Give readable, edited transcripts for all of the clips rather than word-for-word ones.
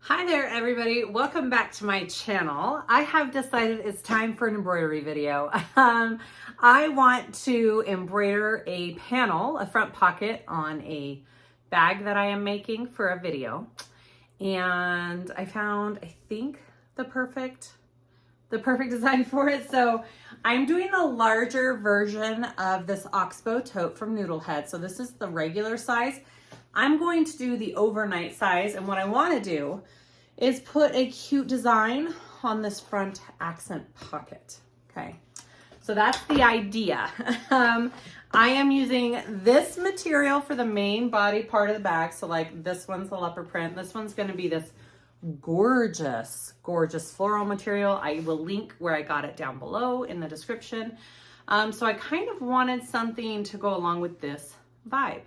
Hi there everybody, welcome back to my channel. I have decided it's time for an embroidery video. I want to embroider a panel, a front pocket on a bag that I am making for a video. And I found, I think, the perfect design for it. So I'm doing the larger version of this Oxbow Tote from Noodlehead. So this is the regular size. I'm going to do the overnight size, and what I want to do is put a cute design on this front accent pocket. Okay, so that's the idea. I am using this material for the main body part of the bag. So like this one's the leopard print. This one's going to be this gorgeous floral material. I will link where I got it down below in the description. So I kind of wanted something to go along with this vibe.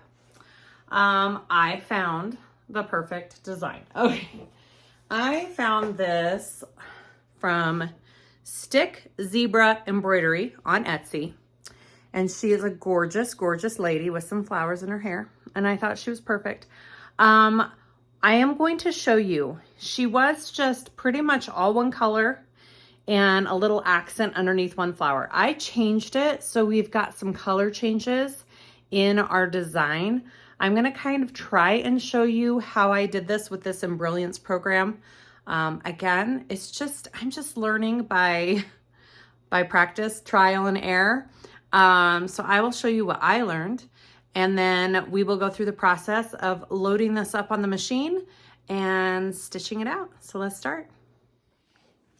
I found the perfect design. Okay. I found this from Stick Zebra Embroidery on Etsy. And she is a gorgeous lady with some flowers in her hair. And I thought she was perfect. I am going to show you. She was just pretty much all one color and a little accent underneath one flower. I changed it so we've got some color changes in our design. I'm going to kind of try and show you how I did this with this EmBrilliance program. Again, I'm just learning by practice, trial and error. So I will show you what I learned, and then we will go through the process of loading this up on the machine and stitching it out. So let's start.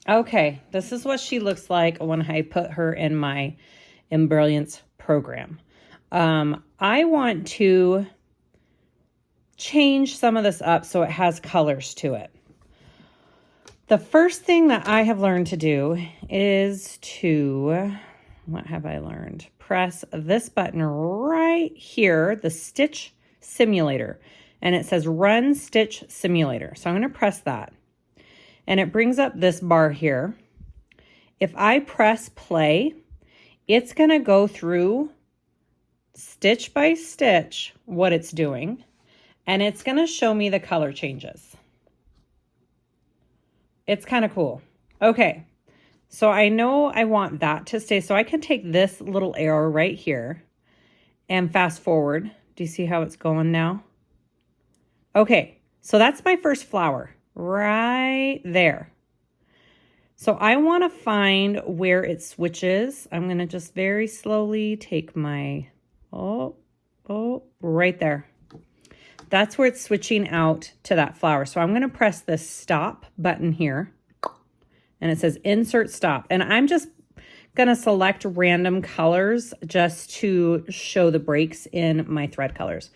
Okay, this is what she looks like when I put her in my EmBrilliance program. I want to change some of this up so it has colors to it. The first thing that I have learned to do is to, what have I learned? Press this button right here, the stitch simulator, and it says run stitch simulator. So I'm going to press that, and it brings up this bar here. If I press play, it's going to go through stitch by stitch what it's doing. And it's going to show me the color changes. It's kind of cool. Okay, so I know I want that to stay. So I can take this little arrow right here and fast forward. Do you see how it's going now? Okay, so that's my first flower right there. So I want to find where it switches. I'm going to just very slowly take my, right there. That's where it's switching out to that flower. So I'm going to press this stop button here, and it says insert stop. And I'm just going to select random colors just to show the breaks in my thread colors.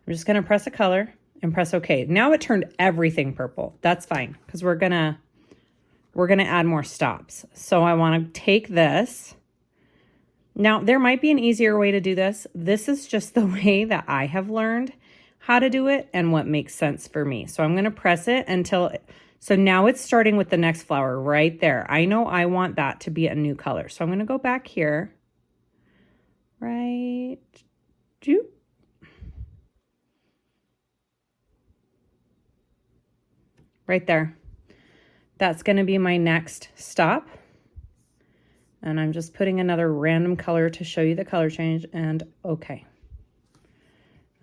I'm just going to press a color and press OK. Now it turned everything purple. That's fine, because we're going to add more stops. So I want to take this. Now there might be an easier way to do this. This is just the way that I have learned how to do it and what makes sense for me. So I'm going to press it until, so now it's starting with the next flower right there. I know I want that to be a new color. So I'm going to go back here, right there. That's going to be my next stop. And I'm just putting another random color to show you the color change, and okay.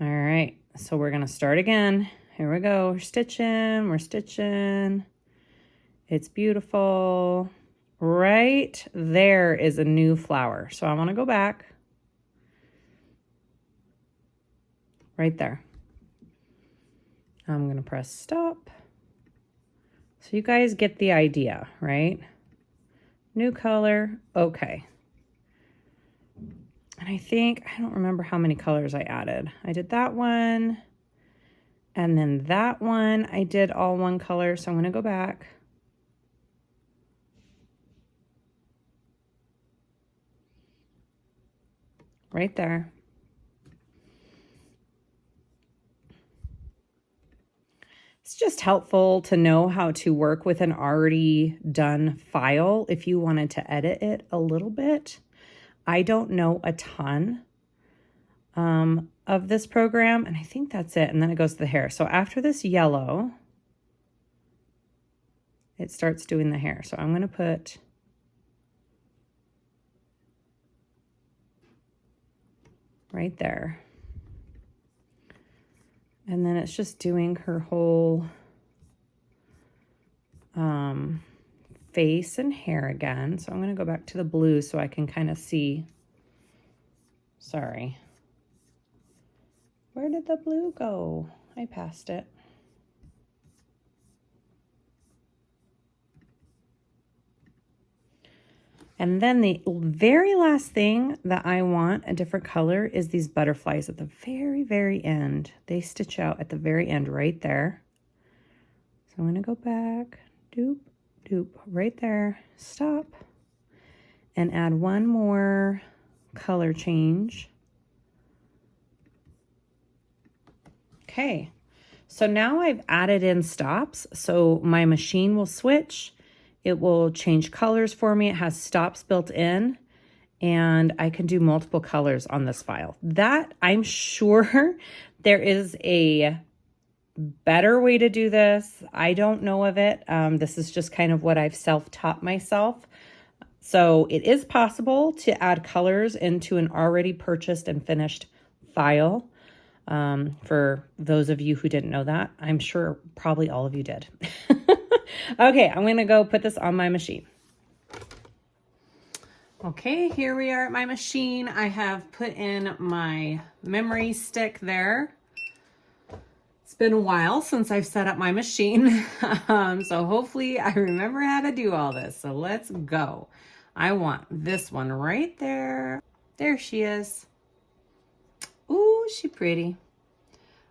All right. So we're going to start again. Here we go. We're stitching. It's beautiful. Right there is a new flower. So I want to go back. Right there. I'm going to press stop. So you guys get the idea, right? New color. Okay. And I don't remember how many colors I added. I did that one, and then that one, I did all one color. So I'm going to go back. Right there. It's just helpful to know how to work with an already done file if you wanted to edit it a little bit. I don't know a ton of this program, and I think that's it. And then it goes to the hair. So after this yellow, it starts doing the hair. So I'm going to put right there. And then it's just doing her whole face and hair again. So I'm going to go back to the blue so I can kind of see. Sorry. Where did the blue go? I passed it. And then the very last thing that I want a different color is these butterflies at the very, very end. They stitch out at the very end right there. So I'm going to go back, doop, doop, right there, stop, and add one more color change. Okay, so now I've added in stops, so my machine will switch. It will change colors for me. It has stops built in, and I can do multiple colors on this file. That, I'm sure there is a better way to do this. I don't know of it. This is just kind of what I've self-taught myself. So it is possible to add colors into an already purchased and finished file. For those of you who didn't know that, I'm sure probably all of you did. Okay, I'm going to go put this on my machine. Okay, here we are at my machine. I have put in my memory stick there. It's been a while since I've set up my machine, so hopefully I remember how to do all this. So let's go. I want this one right there. There she is. Ooh, she pretty.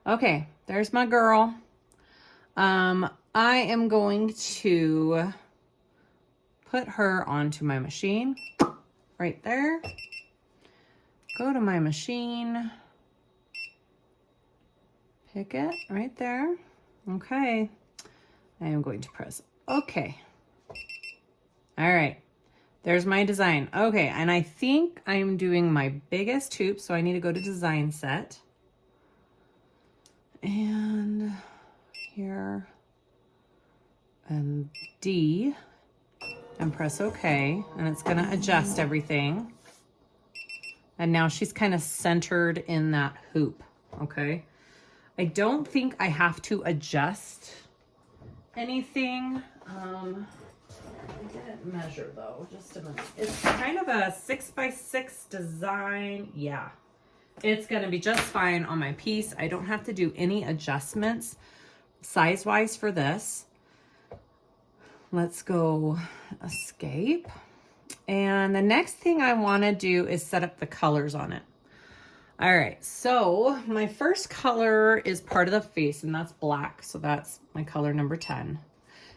Okay, there's my girl. I am going to put her onto my machine right there. Go to my machine. Pick it right there. Okay. I am going to press OK. All right. There's my design. Okay, and I think I'm doing my biggest hoop, so I need to go to design set. And here and D and press OK, and it's going to adjust everything. And now she's kind of centered in that hoop. Okay. I don't think I have to adjust anything. I didn't measure though, just a minute. It's kind of a 6x6 design. Yeah, it's gonna be just fine on my piece. I don't have to do any adjustments size-wise for this. Let's go escape. And the next thing I wanna do is set up the colors on it. All right, so my first color is part of the face, and that's black. So that's my color number 10.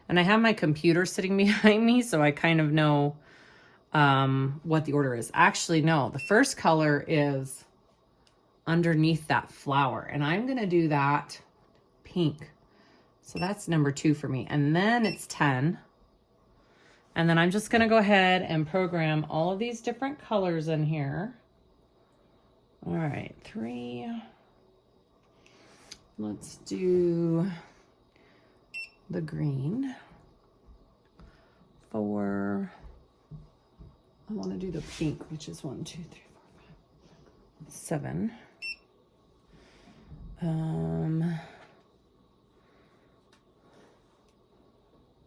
And I have my computer sitting behind me, so I kind of know what the order is. Actually, no, the first color is underneath that flower, and I'm gonna do that pink. So that's number 2 for me. And then it's 10. And then I'm just gonna go ahead and program all of these different colors in here. All right, 3. Let's do the green. 4. I want to do the pink, which is 1, 2, 3, 4, 5, 7. And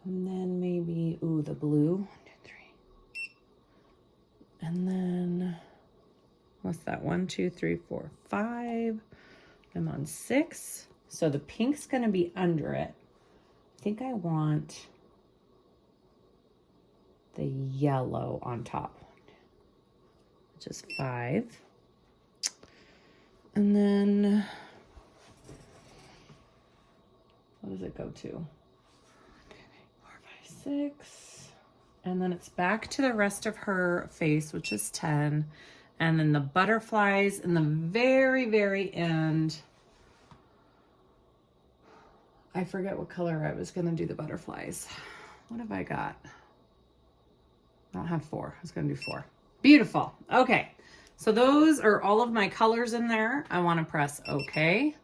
then maybe, ooh, the blue. 1, 2, 3. And then, what's that? 1, 2, 3, 4, 5. I'm on 6. So the pink's going to be under it. I think I want the yellow on top, which is 5. And then, what does it go to? 4, 5, 6. And then it's back to the rest of her face, which is 10. And then the butterflies in the very, very end. I forget what color I was going to do the butterflies. What have I got? I don't have 4. I was going to do 4. Beautiful. Okay. So those are all of my colors in there. I want to press OK.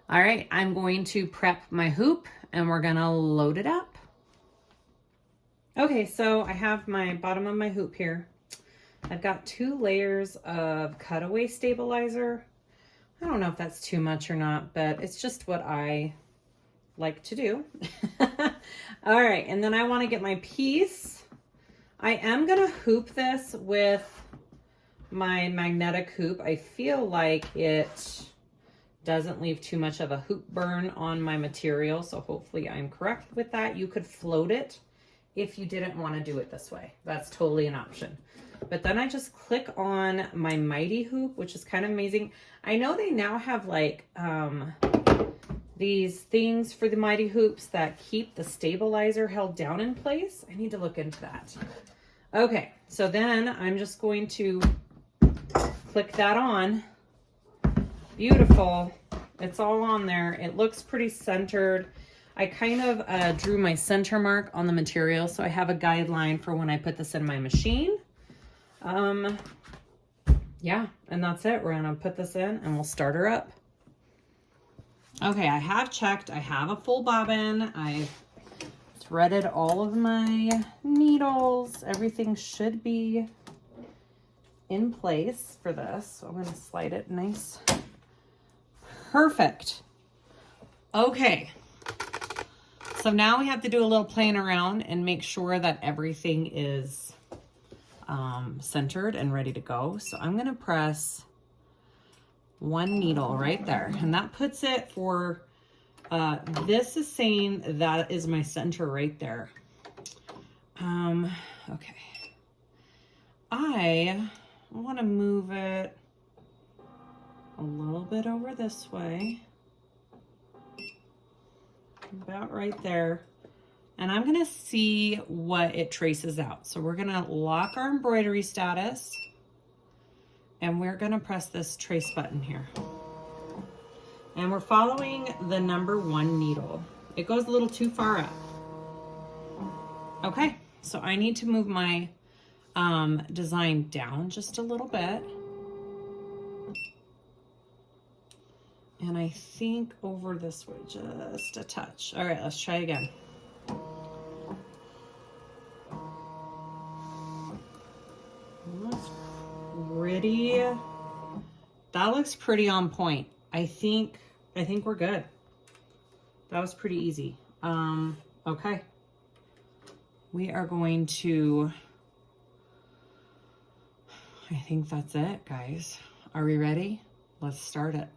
All right. I'm going to prep my hoop and we're going to load it up. Okay, so I have my bottom of my hoop here. I've got 2 layers of cutaway stabilizer. I don't know if that's too much or not, but it's just what I like to do. All right, and then I want to get my piece. I am going to hoop this with my magnetic hoop. I feel like it doesn't leave too much of a hoop burn on my material, so hopefully I'm correct with that. You could float it if you didn't want to do it this way. That's totally an option. But then I just click on my Mighty hoop, which is kind of amazing. I know they now have like these things for the Mighty hoops that keep the stabilizer held down in place. I need to look into that. Okay, so then I'm just going to click that on. Beautiful. It's all on there. It looks pretty centered. I kind of drew my center mark on the material, so I have a guideline for when I put this in my machine. Yeah, and that's it. We're gonna put this in and we'll start her up. Okay, I have checked. I have a full bobbin. I've threaded all of my needles. Everything should be in place for this. So I'm gonna slide it nice. Perfect. Okay. So now we have to do a little playing around and make sure that everything is centered and ready to go. So I'm going to press 1 needle right there, and that puts it for, this is saying that is my center right there. Okay. I want to move it a little bit over this way. About right there. And I'm gonna see what it traces out. So we're gonna lock our embroidery status and we're gonna press this trace button here. And we're following the number 1 needle. It goes a little too far up. Okay, so I need to move my design down just a little bit. And I think over this way, just a touch. All right, let's try again. Looks pretty, that looks pretty on point. I think we're good. That was pretty easy. Okay. We are going to, I think that's it, guys. Are we ready? Let's start it.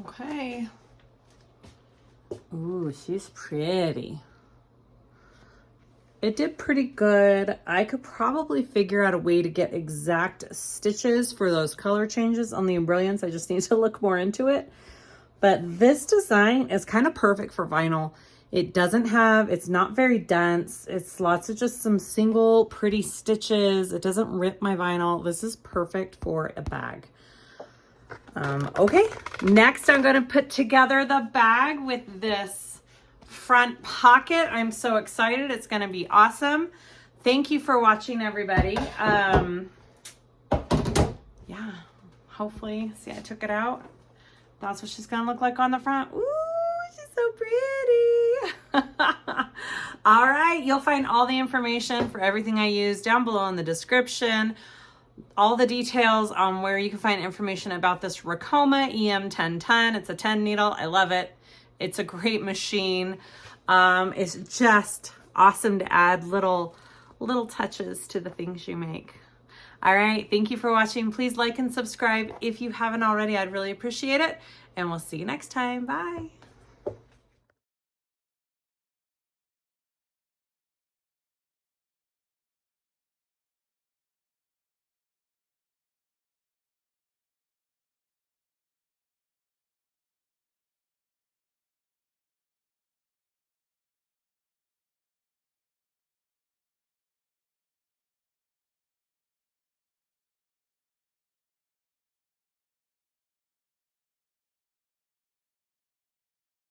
Okay. Ooh, she's pretty. It did pretty good. I could probably figure out a way to get exact stitches for those color changes on the EmBrilliance. I just need to look more into it. But this design is kind of perfect for vinyl. It doesn't have, it's not very dense. It's lots of just some single pretty stitches. It doesn't rip my vinyl. This is perfect for a bag. Okay, next I'm going to put together the bag with this front pocket. I'm so excited. It's going to be awesome. Thank you for watching, everybody. Yeah, hopefully, see, I took it out. That's what she's going to look like on the front. Ooh, she's so pretty. All right, you'll find all the information for everything I use down below in the description. All the details on where you can find information about this Ricoma EM1010. It's a 10 needle. I love it. It's a great machine. It's just awesome to add little little touches to the things you make. All right, thank you for watching. Please like and subscribe if you haven't already. I'd really appreciate it. And we'll see you next time. Bye.